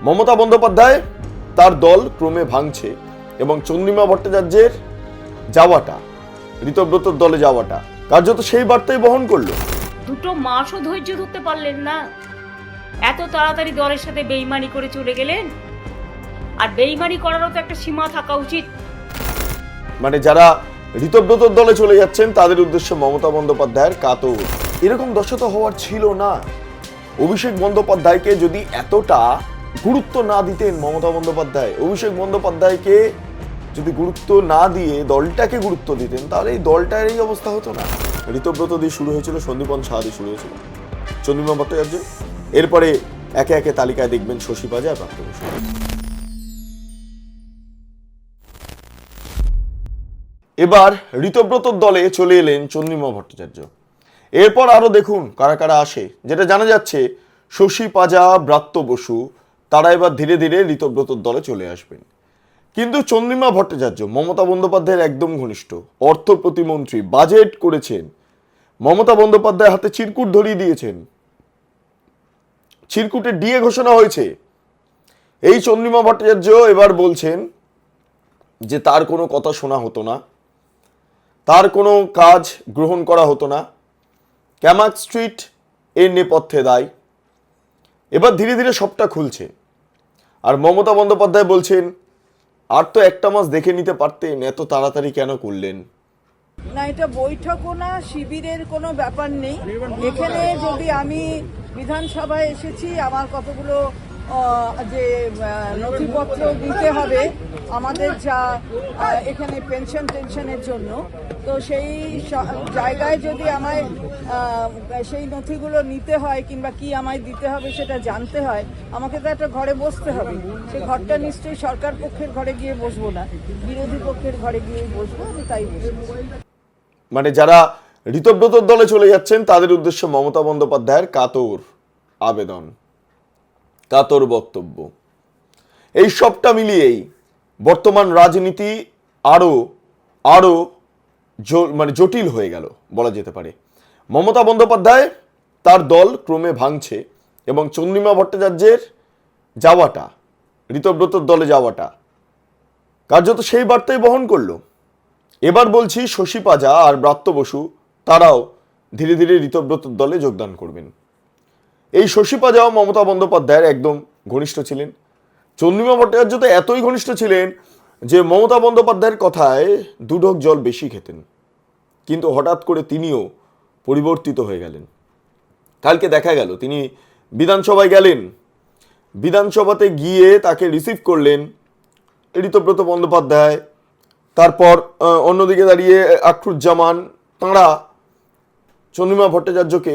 মমতা বন্দ্যোপাধ্যায় তার দল ক্রমে ভাঙছে এবং চন্দ্রিমা ভট্টাচার্যের যাওয়াটা, ঋতব্রতর দলে যাওয়াটা কার্যত সেই বার্তাই বহন করলো। দুটো মাসও ধৈর্য ধরতে পারলেন না, এত তাড়াতাড়ি দলের সাথে বেইমানি করে চলে গেলেন। আর বেইমানি করারও তো একটা সীমা থাকা উচিত। মানে যারা ঋতব্রতর দলে চলে যাচ্ছেন তাদের উদ্দেশ্যে মমতা বন্দ্যোপাধ্যায়ের কাতর। এরকম দশা তো হওয়ার ছিল না। অভিষেক বন্দ্যোপাধ্যায়কে যদি এতটা গুরুত্ব না দিতেন মমতা বন্দ্যোপাধ্যায়, অভিষেক বন্দ্যোপাধ্যায়কে যদি গুরুত্ব না দিয়ে দলটাকে গুরুত্ব দিতেন, তাহলে এই দলটার এই অবস্থা হতো না। ঋতব্রত দিয়ে শুরু হয়েছিল, সন্দীপন সাহা দিয়ে শুরু হয়েছিল, চন্দ্রিমা ভট্টাচার্য, এরপরে একে একে তালিকায় দেখবেন শশী পাজা আর প্রাপ্ত বসু। এবার ঋতব্রতর দলে চলে এলেন চন্দ্রিমা ভট্টাচার্য। এরপর আরো দেখুন কারা কারা আসে। যেটা জানা যাচ্ছে, শশী পাজা, ব্রাত্য বসু তারা এবার ধীরে ধীরে ঋতব্রতর দলে চলে আসবেন। কিন্তু চন্দ্রিমা ভট্টাচার্য মমতা বন্দ্যোপাধ্যায়ের একদম ঘনিষ্ঠ, অর্থ প্রতিমন্ত্রী, বাজেট করেছেন, মমতা বন্দ্যোপাধ্যায় হাতে চিরকুট ধরিয়ে দিয়েছেন, চিরকুটে ডিএ ঘোষণা হয়েছে। এই চন্দ্রিমা ভট্টাচার্য এবার বলছেন যে তার কোনো কথা শোনা হতো না, তার কোনো কাজ গ্রহণ করা হতো না, ক্যামাক স্ট্রিট এর নেপথ্যে দায়। এবার ধীরে ধীরে সবটা খুলছে। আর মমতা বন্দ্যোপাধ্যায় বলছেন, আর তো একটা মাস দেখে নিতে পারতেন, এত তাড়াতাড়ি কেন করলেন? না, এটা বৈঠকও না, শিবিরের কোনো ব্যাপার নেই। এখানে যদি আমি বিধানসভায় এসেছি, আমার কতগুলো যে নথিপত্র দিতে হবে আমাদের, যা এখানে টেনশনের জন্য, তো সেই জায়গায় যদি আমায় সেই নথিগুলো নিতে হয় কিংবা কি আমায় দিতে হবে সেটা জানতে হয়, আমাকে তো একটা ঘরে বসতে হবে। সেই ঘরটা নিশ্চয়ই সরকার পক্ষের ঘরে গিয়ে বসবো না, বিরোধী পক্ষের ঘরে গিয়ে বসবো, আমি তাই বসবো। মানে যারা ঋতব্রতর দলে চলে যাচ্ছেন তাদের উদ্দেশ্যে মমতা বন্দ্যোপাধ্যায়ের কাতর আবেদন, কাতর বক্তব্য। এই সবটা মিলিয়েই বর্তমান রাজনীতি আরো আরো মানে জটিল হয়ে গেল বলা যেতে পারে। মমতা বন্দ্যোপাধ্যায় তার দল ক্রমে ভাঙছে এবং চন্দ্রিমা ভট্টাচার্যের যাওয়াটা, ঋতব্রতর দলে যাওয়াটা কার্যত সেই বার্তাই বহন করলো। এবার বলছি শশী পাজা আর ব্রাত্য বসু তারাও ধীরে ধীরে ঋতব্রতর দলে যোগদান করবেন। এই শশী পাজাও মমতা বন্দ্যোপাধ্যায়ের একদম ঘনিষ্ঠ ছিলেন। চন্দ্রিমা ভট্টাচার্য তো এতই ঘনিষ্ঠ ছিলেন যে মমতা বন্দ্যোপাধ্যায়ের কথায় দুঢোক জল বেশি খেতেন। কিন্তু হঠাৎ করে তিনিও পরিবর্তিত হয়ে গেলেন। কালকে দেখা গেল তিনি বিধানসভায় গেলেন, বিধানসভাতে গিয়ে তাকে রিসিভ করলেন ঋতব্রত বন্দ্যোপাধ্যায়, তারপর অন্যদিকে দাঁড়িয়ে আখরুজ্জামান, তাঁরা চন্দ্রিমা ভট্টাচার্যকে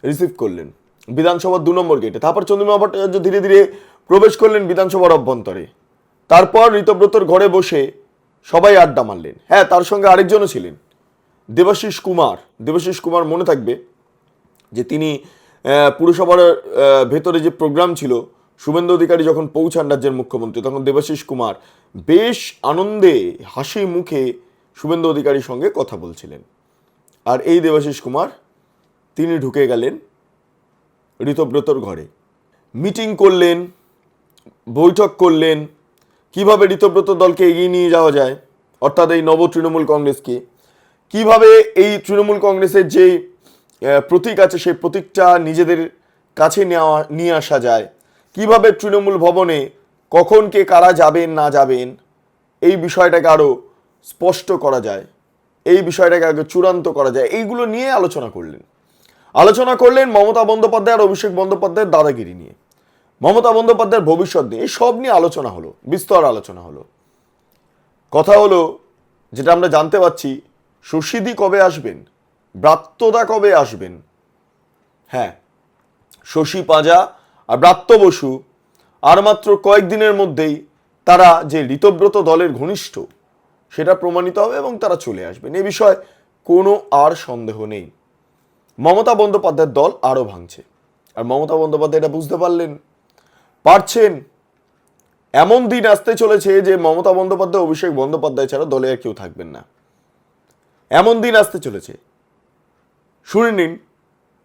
রিসিভ করলেন বিধানসভার 2 নম্বর গেটে। তারপর চন্দ্রিমা ভট্টাচার্য ধীরে ধীরে প্রবেশ করলেন বিধানসভার অভ্যন্তরে। তারপর ঋতব্রতর ঘরে বসে সবাই আড্ডা মারলেন। হ্যাঁ, তার সঙ্গে আরেকজনও ছিলেন, দেবাশিস কুমার। দেবাশিস কুমার মনে থাকবে যে তিনি পুরসভার ভেতরে যে প্রোগ্রাম ছিল, শুভেন্দু অধিকারী যখন পৌঁছান রাজ্যের মুখ্যমন্ত্রী, তখন দেবাশিস কুমার বেশ আনন্দে হাসি মুখে শুভেন্দু অধিকারীর সঙ্গে কথা বলছিলেন। আর এই দেবাশিস কুমার তিনি ঢুকে গেলেন ঋতব্রতর ঘরে, মিটিং করলেন, বৈঠক করলেন, কিভাবে ঋতব্রত দলকে এগিয়ে নিয়ে যাওয়া যায়, অর্থাৎ এই নব তৃণমূল কংগ্রেসকে কিভাবে এই তৃণমূল কংগ্রেসের যে প্রতীক আছে সেই প্রতীকটা নিজেদের কাছে নিয়ে আসা যায়, কিভাবে তৃণমূল ভবনে কখন কে কারা যাবেন না যাবেন এই বিষয়টাকে আরো স্পষ্ট করা যায়, এই বিষয়টাকে আগে চূড়ান্ত করা যায়, এইগুলো নিয়ে আলোচনা করলেন মমতা বন্দ্যোপাধ্যায় আর অভিষেক বন্দ্যোপাধ্যায়ের দাদাগিরি নিয়ে, মমতা বন্দ্যোপাধ্যায়ের ভবিষ্যৎ নিয়ে, এই সব নিয়ে আলোচনা হলো, বিস্তর আলোচনা হলো। কথা হলো যেটা আমরা জানতে পারছি, শশীদি কবে আসবেন, ব্রাত্যদা কবে আসবেন। হ্যাঁ, শশী পাজা আর ব্রাত্য বসু আর মাত্র কয়েকদিনের মধ্যেই তারা যে ঋতব্রত দলের ঘনিষ্ঠ সেটা প্রমাণিত হবে এবং তারা চলে আসবেন। এ বিষয়ে কোনো আর সন্দেহ নেই। মমতা বন্দ্যোপাধ্যায়ের দল আরো ভাঙছে, আর মমতা বন্দ্যোপাধ্যায় এটা বুঝতে পারছেন। এমন দিন আসতে চলেছে যে মমতা বন্দ্যোপাধ্যায়, অভিষেক বন্দ্যোপাধ্যায় ছাড়া দলে আর কেউ থাকবেন না। এমন দিন আসতে চলেছে। শুনে নিন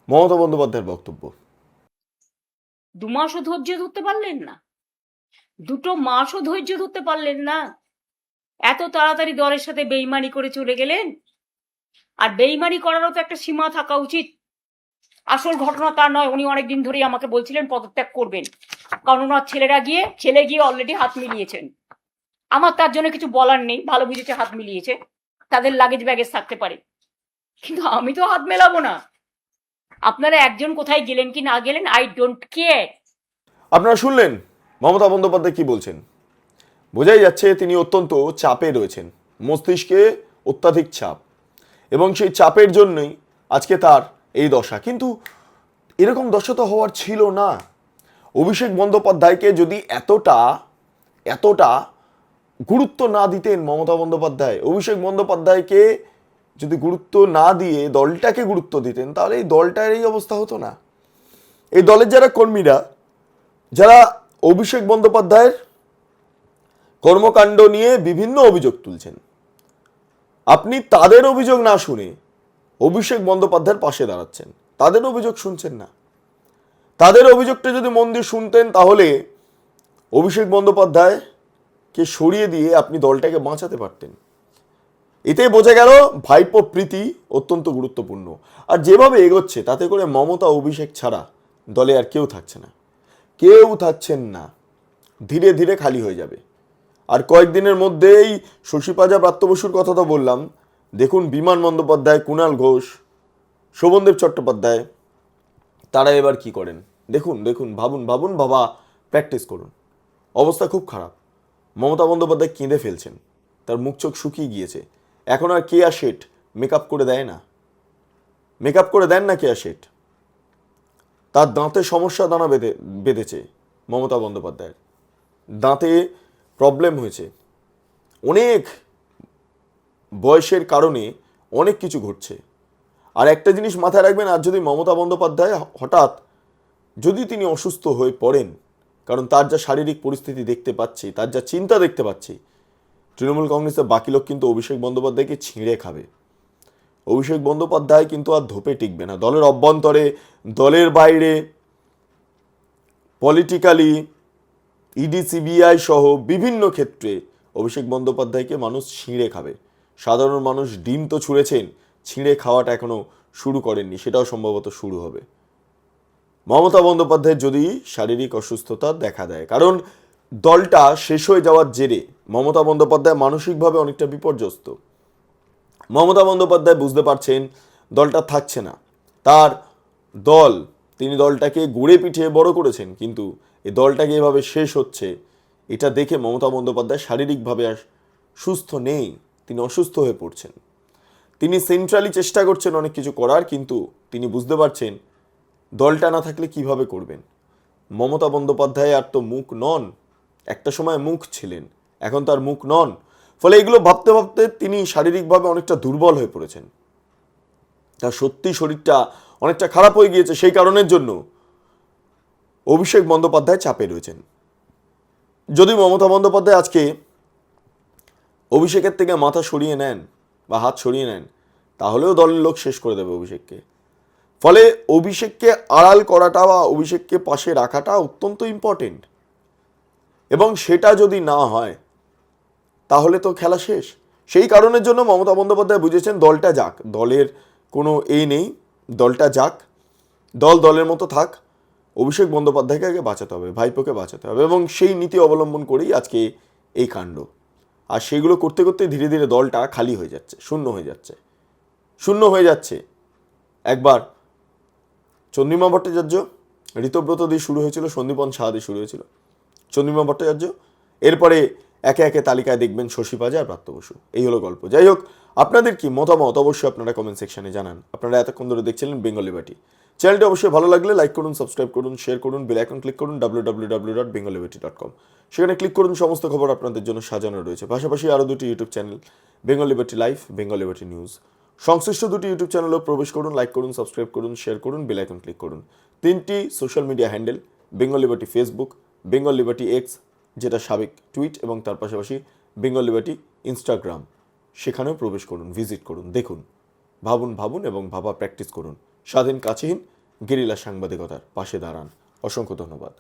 মমতা বন্দ্যোপাধ্যায়ের বক্তব্য। 2 মাসও ধৈর্য ধরতে পারলেন না, 2 মাসও ধৈর্য ধরতে পারলেন না, এত তাড়াতাড়ি দলের সাথে বেইমানি করে চলে গেলেন। আর বেইমানি করারও তো একটা সীমা থাকা উচিত। আসল ঘটনা তা নয়, উনি অনেকদিন ধরেই আমাকে বলছিলেন পদত্যাগ করবেন, কারণ ওনার ছেলে গিয়ে অলরেডি হাত মিলিয়েছেন। আমার তার জন্য কিছু বলার নেই, ভালো বুঝেছে হাত মিলিয়েছে, তাদের লাগেজ ব্যাগেজ থাকতে পারে, কিন্তু আমি তো হাত মেলাবো না। আপনারা একজন কোথায় গেলেন কি না গেলেন, আই ডোন্ট কেয়ার। আপনারা শুনলেন মমতা বন্দ্যোপাধ্যায় কি বলছেন। বোঝাই যাচ্ছে তিনি অত্যন্ত চাপে রয়েছেন, মস্তিষ্কে অত্যাধিক চাপ, এবং সেই চাপের জন্যই আজকে তার এই দশা। কিন্তু এরকম দশা তো হওয়ার ছিল না। অভিষেক বন্দ্যোপাধ্যায়কে যদি এতটা গুরুত্ব না দিতেন মমতা বন্দ্যোপাধ্যায়, অভিষেক বন্দ্যোপাধ্যায়কে যদি গুরুত্ব না দিয়ে দলটাকে গুরুত্ব দিতেন, তাহলে এই দলটার এই অবস্থা হতো না। এই দলের যারা কর্মীরা, যারা অভিষেক বন্দ্যোপাধ্যায়ের কর্মকাণ্ড নিয়ে বিভিন্ন অভিযোগ তুলছেন, আপনি তাদের অভিযোগ না শুনে অভিষেক বন্দ্যোপাধ্যায়ের পাশে দাঁড়াচ্ছেন, তাদের অভিযোগ শুনছেন না। তাদের অভিযোগটা যদি মন দিয়ে শুনতেন, তাহলে অভিষেক বন্দ্যোপাধ্যায়কে সরিয়ে দিয়ে আপনি দলটাকে বাঁচাতে পারতেন। এতে বোঝা গেল ভাইপো প্রীতি অত্যন্ত গুরুত্বপূর্ণ। আর যেভাবে এগোচ্ছে, তাতে করে মমতা অভিষেক ছাড়া দলে আর কেউ থাকছেন না। ধীরে ধীরে খালি হয়ে যাবে। আর কয়েকদিনের মধ্যেই শশী পাজা, ব্রাত্য বসুর কথা তো বললাম, দেখুন বিমান বন্দ্যোপাধ্যায়, কুণাল ঘোষ, শোভনদেব চট্টোপাধ্যায়, তারা এবার কি করেন দেখুন, ভাবুন, বাবা প্র্যাকটিস করুন। অবস্থা খুব খারাপ। মমতা বন্দ্যোপাধ্যায় কেঁদে ফেলছেন, তার মুখ চোখ শুকিয়ে গিয়েছে। এখন আর কেয়া শেঠ মেকআপ করে দেন না কেয়া শেঠ। তার দাঁতে সমস্যা দানা বেঁধেছে মমতা বন্দ্যোপাধ্যায়ের, দাঁতে প্রবলেম হয়েছে। অনেক বয়সের কারণে অনেক কিছু ঘটছে। আর একটা জিনিস মাথায় রাখবেন, আর যদি মমতা বন্দ্যোপাধ্যায় হঠাৎ যদি তিনি অসুস্থ হয়ে পড়েন, কারণ তার যা শারীরিক পরিস্থিতি দেখতে পাচ্ছি, তার যা চিন্তা দেখতে পাচ্ছি, তৃণমূল কংগ্রেসের বাকি লোক কিন্তু অভিষেক বন্দ্যোপাধ্যায়কে ছিঁড়ে খাবে। অভিষেক বন্দ্যোপাধ্যায় কিন্তু আর ধোপে টিকবে না। দলের অভ্যন্তরে, দলের বাইরে, পলিটিক্যালি, ইডি সিবিআই সহ বিভিন্ন ক্ষেত্রে অভিষেক বন্দ্যোপাধ্যায়কে মানুষ ছিঁড়ে খাবে। সাধারণ মানুষ ডিম তো ছুঁড়েছেন, ছিঁড়ে খাওয়াটা এখনো শুরু করেননি, সেটাও সম্ভবত শুরু হবে মমতা বন্দ্যোপাধ্যায়ের যদি শারীরিক অসুস্থতা দেখা দেয়। কারণ দলটা শেষ হয়ে যাওয়ার জেরে মমতা বন্দ্যোপাধ্যায় মানসিকভাবে অনেকটা বিপর্যস্ত। মমতা বন্দ্যোপাধ্যায় বুঝতে পারছেন দলটা থাকছে না, তার দল, তিনি দলটাকে গড়ে পিঠিয়ে বড় করেছেন, কিন্তু এই দলটাকে এভাবে শেষ হচ্ছে, এটা দেখে মমতা বন্দ্যোপাধ্যায় শারীরিকভাবে আর সুস্থ নেই, তিনি অসুস্থ হয়ে পড়ছেন। তিনি সেন্ট্রালি চেষ্টা করছেন অনেক কিছু করার, কিন্তু তিনি বুঝতে পারছেন দলটা না থাকলে কিভাবে করবেন। মমতা বন্দ্যোপাধ্যায় আর তো মুখ নন, একটা সময় মুখ ছিলেন, এখন তার মুখ নন। ফলে এগুলো ভাবতে ভাবতে তিনি শারীরিকভাবে অনেকটা দুর্বল হয়ে পড়েছেন, তার সত্যি শরীরটা অনেকটা খারাপ হয়ে গিয়েছে। সেই কারণের জন্য অভিষেক বন্দ্যোপাধ্যায় চাপে রয়েছেন। যদি মমতা বন্দ্যোপাধ্যায় আজকে অভিষেকের থেকে মাথা সরিয়ে নেন বা হাত সরিয়ে নেন, তাহলেও দলের লোক শেষ করে দেবে অভিষেককে। ফলে অভিষেককে আড়াল করাটা বা অভিষেককে পাশে রাখাটা অত্যন্ত ইম্পর্টেন্ট, এবং সেটা যদি না হয় তাহলে তো খেলা শেষ। সেই কারণের জন্য মমতা বন্দ্যোপাধ্যায় বুঝেছেন দলটা যাক, দলের কোনো নেই, দলটা যাক, দলের মতো থাক, অভিষেক বন্দ্যোপাধ্যায়কে আগে বাঁচাতে হবে, ভাইপোকে বাঁচাতে হবে, এবং সেই নীতি অবলম্বন করেই আজকে এই কাণ্ড। আর সেগুলো করতে করতে ধীরে ধীরে দলটা খালি হয়ে যাচ্ছে, শূন্য হয়ে যাচ্ছে। একবার চন্দ্রিমা ভট্টাচার্য, ঋতব্রত দিয়ে শুরু হয়েছিল, সন্দীপন সাহা দিয়ে শুরু হয়েছিল, চন্দ্রিমা ভট্টাচার্য, এরপরে একে একে তালিকায় দেখবেন শশী পাজা আর ব্রাত্য বসু। এই হলো গল্প। যাই হোক, আপনাদের কি মতামত অবশ্যই আপনারা কমেন্ট সেকশনে জানান। আপনারা এতক্ষণ ধরে দেখছিলেন বেঙ্গল লিবার্টি। চ্যানেলটি অবশ্যই ভালো লাগলে লাইক করুন, সাবস্ক্রাইব করুন, শেয়ার করুন, বেল আইকন ক্লিক করুন www.bengalliberty.com। সেখানে ক্লিক করুন, সমস্ত খবর আপনাদের জন্য সাজানো রয়েছে। পাশাপাশি আরও দুটি YouTube channel, Bengal liberty live, Bengal liberty news, সংশ্লিষ্ট দুটি ইউটিউব চ্যানেলেও প্রবেশ করুন, লাইক করুন, সাবস্ক্রাইব করুন, শেয়ার করুন, বেল আইকন ক্লিক করুন। 3টি social media handle, Bengal liberty Facebook, Bengal liberty x যেটা সাবেক টুইট, এবং তার পাশাপাশি বেঙ্গল লিবার্টি ইনস্টাগ্রাম, সেখানেও প্রবেশ করুন, ভিজিট করুন, দেখুন, ভাবুন এবং ভাবা প্র্যাকটিস করুন। স্বাধীন কাছেহীন গেরিলা সাংবাদিকতার পাশে দাঁড়ান। অসংখ্য ধন্যবাদ।